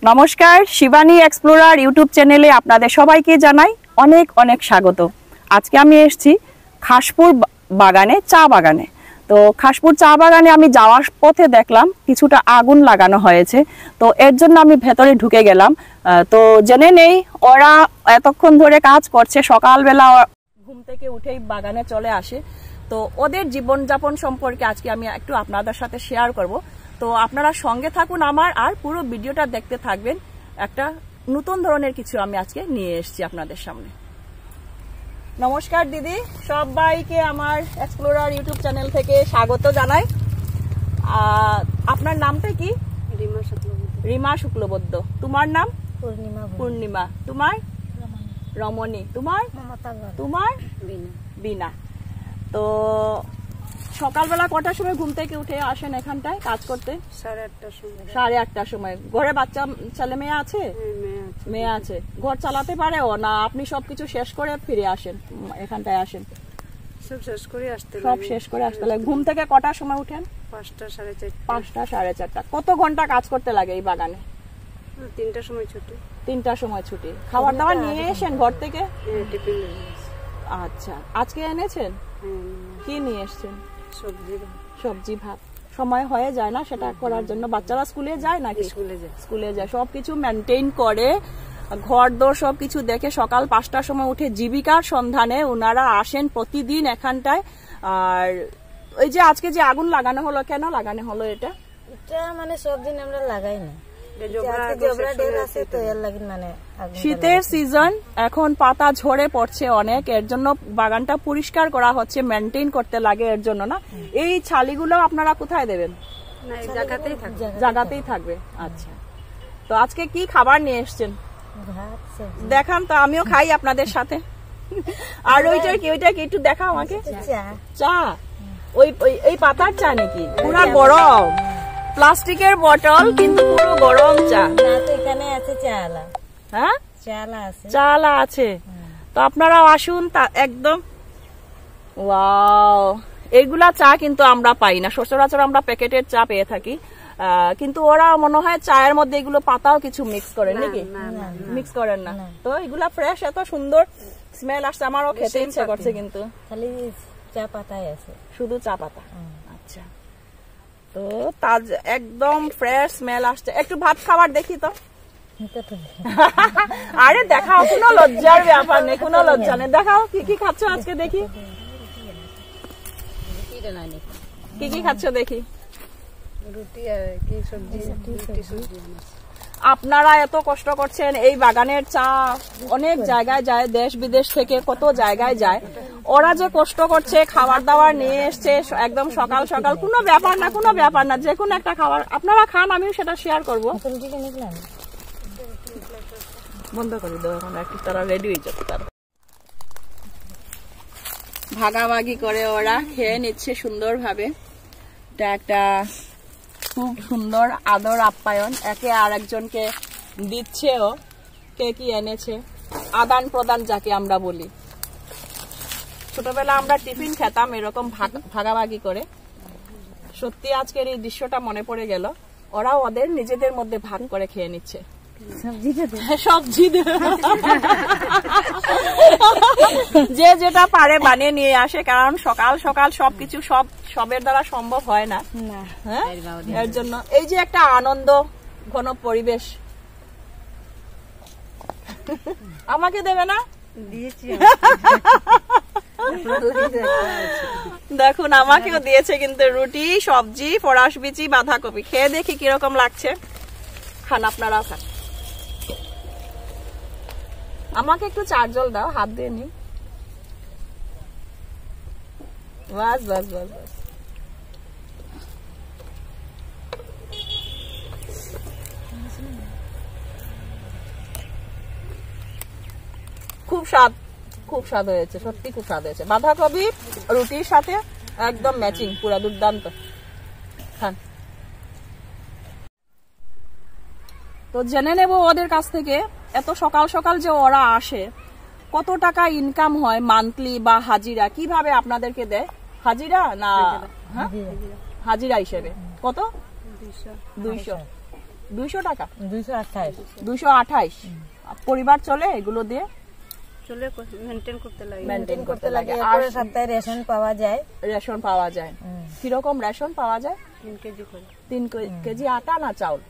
নমস্কার, Shivani explorer YouTube চ্যানেলে আপনাদের সবাইকে জানাই অনেক অনেক স্বাগত। আজকে আমি এসেছি খাসপুর বাগানে, চা বাগানে। তো খাসপুর চা বাগানে আমি যাওয়ার পথে দেখলাম কিছুটা আগুন লাগানো হয়েছে, তো এর জন্য আমি ভেতরে ঢুকে গেলাম। তো জেনে নেই ওরা এতক্ষণ ধরে কাজ করছে, সকালবেলা ঘুম থেকে উঠেই বাগানে চলে আসে। তো ওদের জীবনযাপন সম্পর্কে আজকে আমি একটু আপনাদের সাথে শেয়ার করব। তো আপনারা সঙ্গে থাকুন আমার, আর পুরো ভিডিওটা দেখতে থাকবেন। একটা নতুন ধরনের কিছু আমি আজকে নিয়ে এসেছি আপনাদের সামনে। নমস্কার দিদি, সবাইকে আমার এক্সপ্লোরার ইউটিউব চ্যানেল থেকে স্বাগত জানাই। আপনার নামটা কি? রিমা শুক্লবৈদ্য। তোমার নাম? পূর্ণিমা। তোমার? রমণী। তোমার? তোমার? বিনা। তো সকালবেলা কটার সময় ঘুম থেকে উঠে আসেন এখানটায় কাজ করতে? 8:30 সময়। ঘরে বাচ্চা ছেলে মেয়ে আছে? মেয়ে আছে। ঘর চালাতে পারে ও না? আপনি সবকিছু শেষ করে ফিরে আসেন এখানটায়? আসেন সব শেষ করে আসতে লাগে। ঘুম থেকে কটার সময় উঠেন? 5টা, 4:30। কত ঘন্টা কাজ করতে লাগে এই বাগানে? 3টার সময় ছুটি। খাবার দাবার নিয়ে এসেন ঘর থেকে? আচ্ছা, আজকে এনেছেন? কি নিয়ে এসছেন? সবজি ভাত। সময় হয়ে যায় না সেটা করার জন্য? বাচ্চারা স্কুলে যায় নাকি? স্কুলে যায়। সবকিছু মেনটেন করে, ঘর দোর সবকিছু দেখে সকাল 5টার সময় উঠে জীবিকার সন্ধানে ওনারা আসেন প্রতিদিন এখানটায়। আর ওই যে আজকে যে আগুন লাগানো হলো, কেন লাগানো হলো এটা? মানে সবদিন আমরা লাগাই না, শীতের সিজন, এখন পাতা ঝরে পড়ছে অনেক, এর জন্য বাগানটা পরিষ্কার করা হচ্ছে, মেনটেন করতে লাগে এর জন্য না? এই ছালিগুলো আপনারা কোথায় দেবেন? জায়গাতেই থাকবে। আচ্ছা, তো আজকে কি খাবার নিয়ে এসছেন দেখান তো, আমিও খাই আপনাদের সাথে। আর ওইটা কি একটু দেখাও আমাকে। চা? ওই এই পাতার চা নাকি? পুরা গরম প্লাস্টিকের বটল, কিন্তু পুরো গরম চা। এখানে আছে চালা। হ্যাঁ, চালা আছে। তো আপনারাও আসুন। একদম ওয়াও, এইগুলা চা কিন্তু আমরা পাই না সচরাচর, আমরা প্যাকেটের চা পেয়ে থাকি। কিন্তু ওরা মনে হয় চায়ের মধ্যে এগুলো পাতাও কিছু মিক্স করেন নাকি? মিক্স করেন না। তো এগুলা ফ্রেশ, এত সুন্দর স্মেল আসছে, আমারও খেতে ইচ্ছে করছে, কিন্তু খালি চা পাতাই আছে, শুধু চা পাতা। আচ্ছা, তো একদম ফ্রেশ স্মেল আসছে। একটু ভাত খাবার দেখি তো। আরে দেখাও, কোনো লজ্জার ব্যাপার নেই, কোনো লজ্জা নেই। দেখাও কি কি খাচ্ছ আজকে, দেখি কি কি খাচ্ছ দেখি। আপনারা এত কষ্ট করছেন, এই বাগানের চা অনেক জায়গায় যায়, দেশ বিদেশ থেকে কত জায়গায় যায়। ওরা যে কষ্ট করছে, খাবার দাবার নিয়ে এসছে একদম সকাল সকাল। কোনো ব্যাপার না, কোনো ব্যাপার না, যে কোনো একটা খাবার আপনারা খান, আমিও সেটা শেয়ার করবো। বন্ধ করে দেবো এখন, একটু তারা রেডি হয়ে যাবে। তারা ভাগাভাগি করে ওরা খেয়ে নিচ্ছে সুন্দর ভাবে। এটা একটা খুব সুন্দর আদর আপ্যায়ন, একে আর একজনকে দিচ্ছেও। কে কি এনেছে, আদান প্রদান যাকে আমরা বলি। ছোটবেলা আমরা টিফিন খেতাম এরকম ভাগাভাগি করে। সত্যি আজকের এই দৃশ্যটা মনে পড়ে গেল। ওরাও ওদের নিজেদের মধ্যে ভাগ করে খেয়ে নিচ্ছে সবজি। যে যেটা পারে বানিয়ে নিয়ে আসে, কারণ সকাল সকাল সবকিছু সবের দ্বারা সম্ভব হয় না। এর জন্য এই যে একটা আনন্দ ঘন পরিবেশ। আমাকে দেবে না? দেখুন, আমাকেও দিয়েছে কিন্তু রুটি, সবজি, ফরাস বিচি, বাঁধাকপি। খেয়ে দেখি কিরকম লাগছে। খান, আপনারাও খান। আমাকে একটু চার জল দাও, হাত দিয়ে নি। বাস বাস বাস বাস। খুব স্বাদ, খুব স্বাদ হয়েছে, সত্যি খুব স্বাদ হয়েছে। বাঁধাকপি রুটির সাথে একদম ম্যাচিং, পুরা দুর্দান্ত। খান। তো জেনে নেব ওদের কাছ থেকে, এত সকাল সকাল যে ওরা আসে, কত টাকা ইনকাম হয় মান্থলি বা হাজিরা, কিভাবে আপনাদেরকে দেয়? হাজিরা না হাজিরা হিসেবে কত? 200। 200 টাকা 228 228। পরিবার চলে এগুলো দিয়ে? চলে, মেনটেন করতে লাগে। মেনটেন করতে লাগে। আর আর সপ্তাহে রেশন পাওয়া যায়। রেশন পাওয়া যায় কিরকম রেশন পাওয়া যায়? 3 কেজি করে। 3 কেজি আটা না চাউল?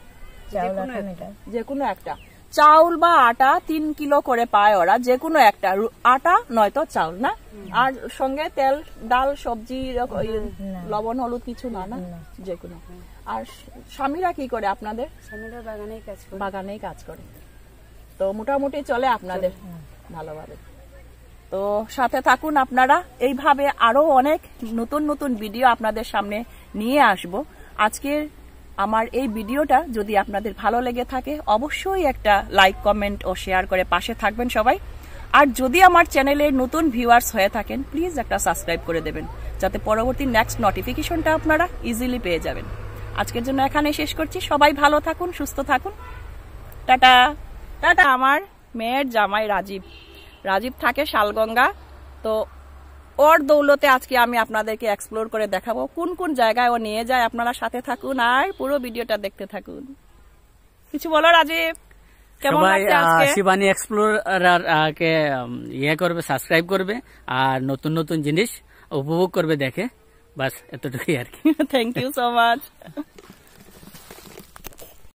চাউল এখন এটা যে কোনো একটা চাউল বা আটা 3 কিলো করে পায় ওরা, যে কোনো একটা আটা নয়তো চাউল না? আর সঙ্গে তেল ডাল সবজি লবণ হলুদ কিছু না? না, যে কোনো। আর স্বামীরা কি করে আপনাদের? স্বামীরা বাগানেই কাজ করে। বাগানেই কাজ করে, তো মোটামুটি চলে আপনাদের ভালোভাবে। তো সাথে থাকুন আপনারা, এইভাবে আরো অনেক নতুন নতুন ভিডিও আপনাদের সামনে নিয়ে আসব। আজকের আমার এই ভিডিওটা যদি আপনাদের ভালো লেগে থাকে অবশ্যই একটা লাইক কমেন্ট ও শেয়ার করে পাশে থাকবেন সবাই। আর যদি আমার চ্যানেলের নতুন ভিউয়ার্স হয়ে থাকেন প্লিজ একটা সাবস্ক্রাইব করে দেবেন, যাতে পরবর্তী নেক্সট নোটিফিকেশনটা আপনারা ইজিলি পেয়ে যাবেন। আজকের জন্য এখানেই শেষ করছি, সবাই ভালো থাকুন, সুস্থ থাকুন, টাটা টাটা। আমার মেয়ের জামাই রাজীব থাকে শালগঙ্গা, তো ওর দৌলতে আজকে আমি আপনাদেরকে এক্সপ্লোর করে দেখাবো কোন কোন জায়গায় ও নিয়ে যায়। আপনারা সাথে থাকুন আর পুরো ভিডিওটা দেখতে থাকুন। কিছু বলো রাজীব, কেমন সবাই লাগছে আজকে? শিবানী এক্সপ্লোরার কে ইয়ে করবে, সাবস্ক্রাইব করবে আর নতুন নতুন জিনিস উপভোগ করবে দেখে, বাস এতটুকুই আর কি। Thank you so much.